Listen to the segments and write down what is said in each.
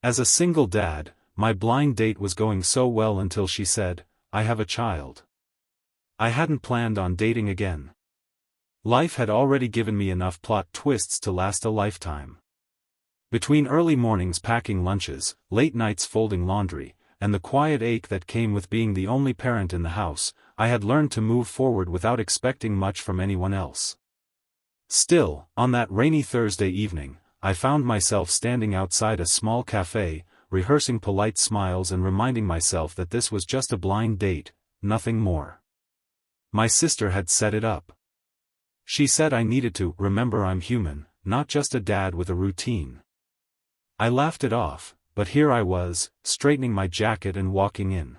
As a single dad, my blind date was going so well until she said, "I have a child." I hadn't planned on dating again. Life had already given me enough plot twists to last a lifetime. Between early mornings packing lunches, late nights folding laundry, and the quiet ache that came with being the only parent in the house, I had learned to move forward without expecting much from anyone else. Still, on that rainy Thursday evening, I found myself standing outside a small cafe, rehearsing polite smiles and reminding myself that this was just a blind date, nothing more. My sister had set it up. She said I needed to remember I'm human, not just a dad with a routine. I laughed it off, but here I was, straightening my jacket and walking in.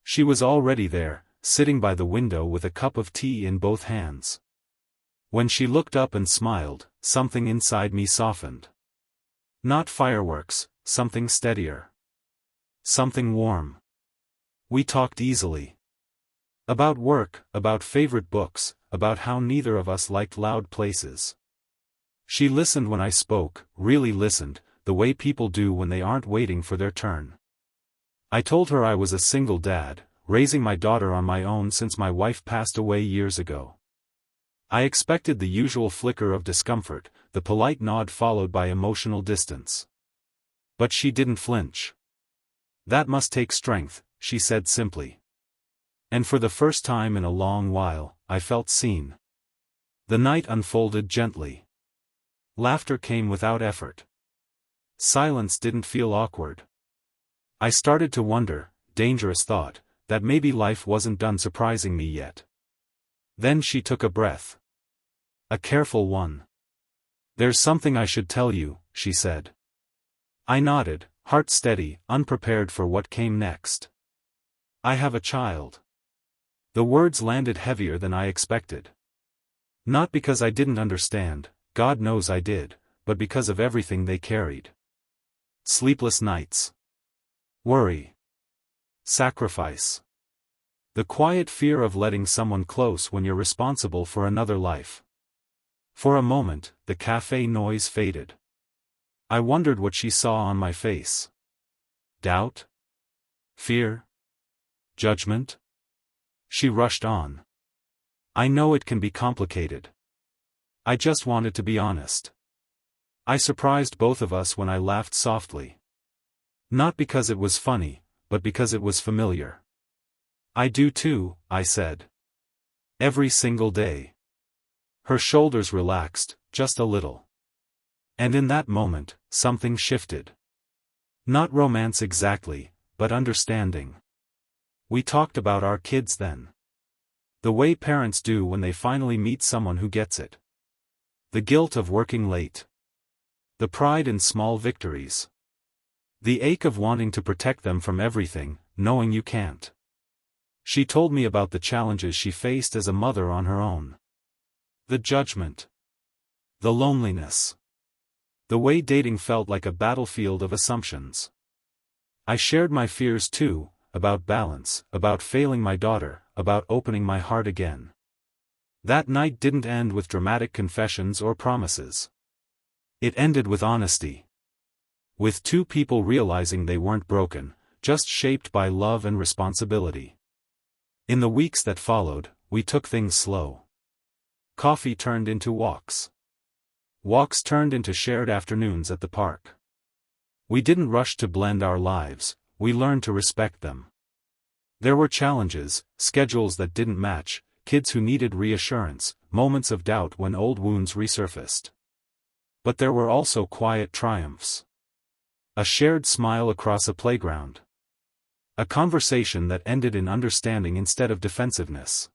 She was already there, sitting by the window with a cup of tea in both hands. When she looked up and smiled, something inside me softened. Not fireworks, something steadier. Something warm. We talked easily. About work, about favorite books, about how neither of us liked loud places. She listened when I spoke, really listened, the way people do when they aren't waiting for their turn. I told her I was a single dad, raising my daughter on my own since my wife passed away years ago. I expected the usual flicker of discomfort, the polite nod followed by emotional distance. But she didn't flinch. "That must take strength," she said simply. And for the first time in a long while, I felt seen. The night unfolded gently. Laughter came without effort. Silence didn't feel awkward. I started to wonder, dangerous thought, that maybe life wasn't done surprising me yet. Then she took a breath. A careful one. "There's something I should tell you," she said. I nodded, heart steady, unprepared for what came next. "I have a child." The words landed heavier than I expected. Not because I didn't understand, God knows I did, but because of everything they carried. Sleepless nights. Worry. Sacrifice. The quiet fear of letting someone close when you're responsible for another life. For a moment, the cafe noise faded. I wondered what she saw on my face. Doubt? Fear? Judgment? She rushed on. "I know it can be complicated. I just wanted to be honest." I surprised both of us when I laughed softly. Not because it was funny, but because it was familiar. "I do too," I said. "Every single day." Her shoulders relaxed, just a little. And in that moment, something shifted. Not romance exactly, but understanding. We talked about our kids then. The way parents do when they finally meet someone who gets it. The guilt of working late. The pride in small victories. The ache of wanting to protect them from everything, knowing you can't. She told me about the challenges she faced as a mother on her own. The judgment. The loneliness. The way dating felt like a battlefield of assumptions. I shared my fears too, about balance, about failing my daughter, about opening my heart again. That night didn't end with dramatic confessions or promises. It ended with honesty. With two people realizing they weren't broken, just shaped by love and responsibility. In the weeks that followed, we took things slow. Coffee turned into walks. Walks turned into shared afternoons at the park. We didn't rush to blend our lives, we learned to respect them. There were challenges, schedules that didn't match, kids who needed reassurance, moments of doubt when old wounds resurfaced. But there were also quiet triumphs. A shared smile across a playground. A conversation that ended in understanding instead of defensiveness.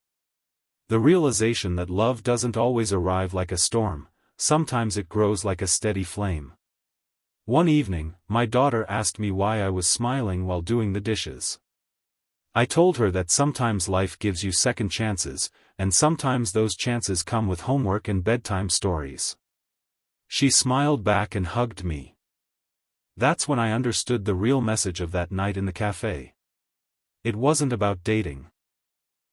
The realization that love doesn't always arrive like a storm, sometimes it grows like a steady flame. One evening, my daughter asked me why I was smiling while doing the dishes. I told her that sometimes life gives you second chances, and sometimes those chances come with homework and bedtime stories. She smiled back and hugged me. That's when I understood the real message of that night in the cafe. It wasn't about dating.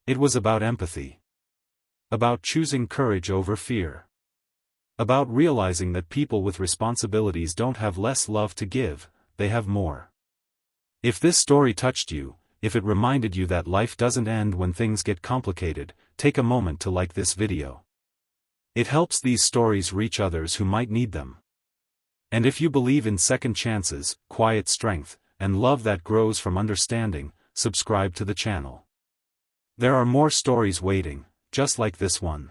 It was about empathy. About choosing courage over fear. About realizing that people with responsibilities don't have less love to give, they have more. If this story touched you, if it reminded you that life doesn't end when things get complicated, take a moment to like this video. It helps these stories reach others who might need them. And if you believe in second chances, quiet strength, and love that grows from understanding, subscribe to the channel. There are more stories waiting, just like this one.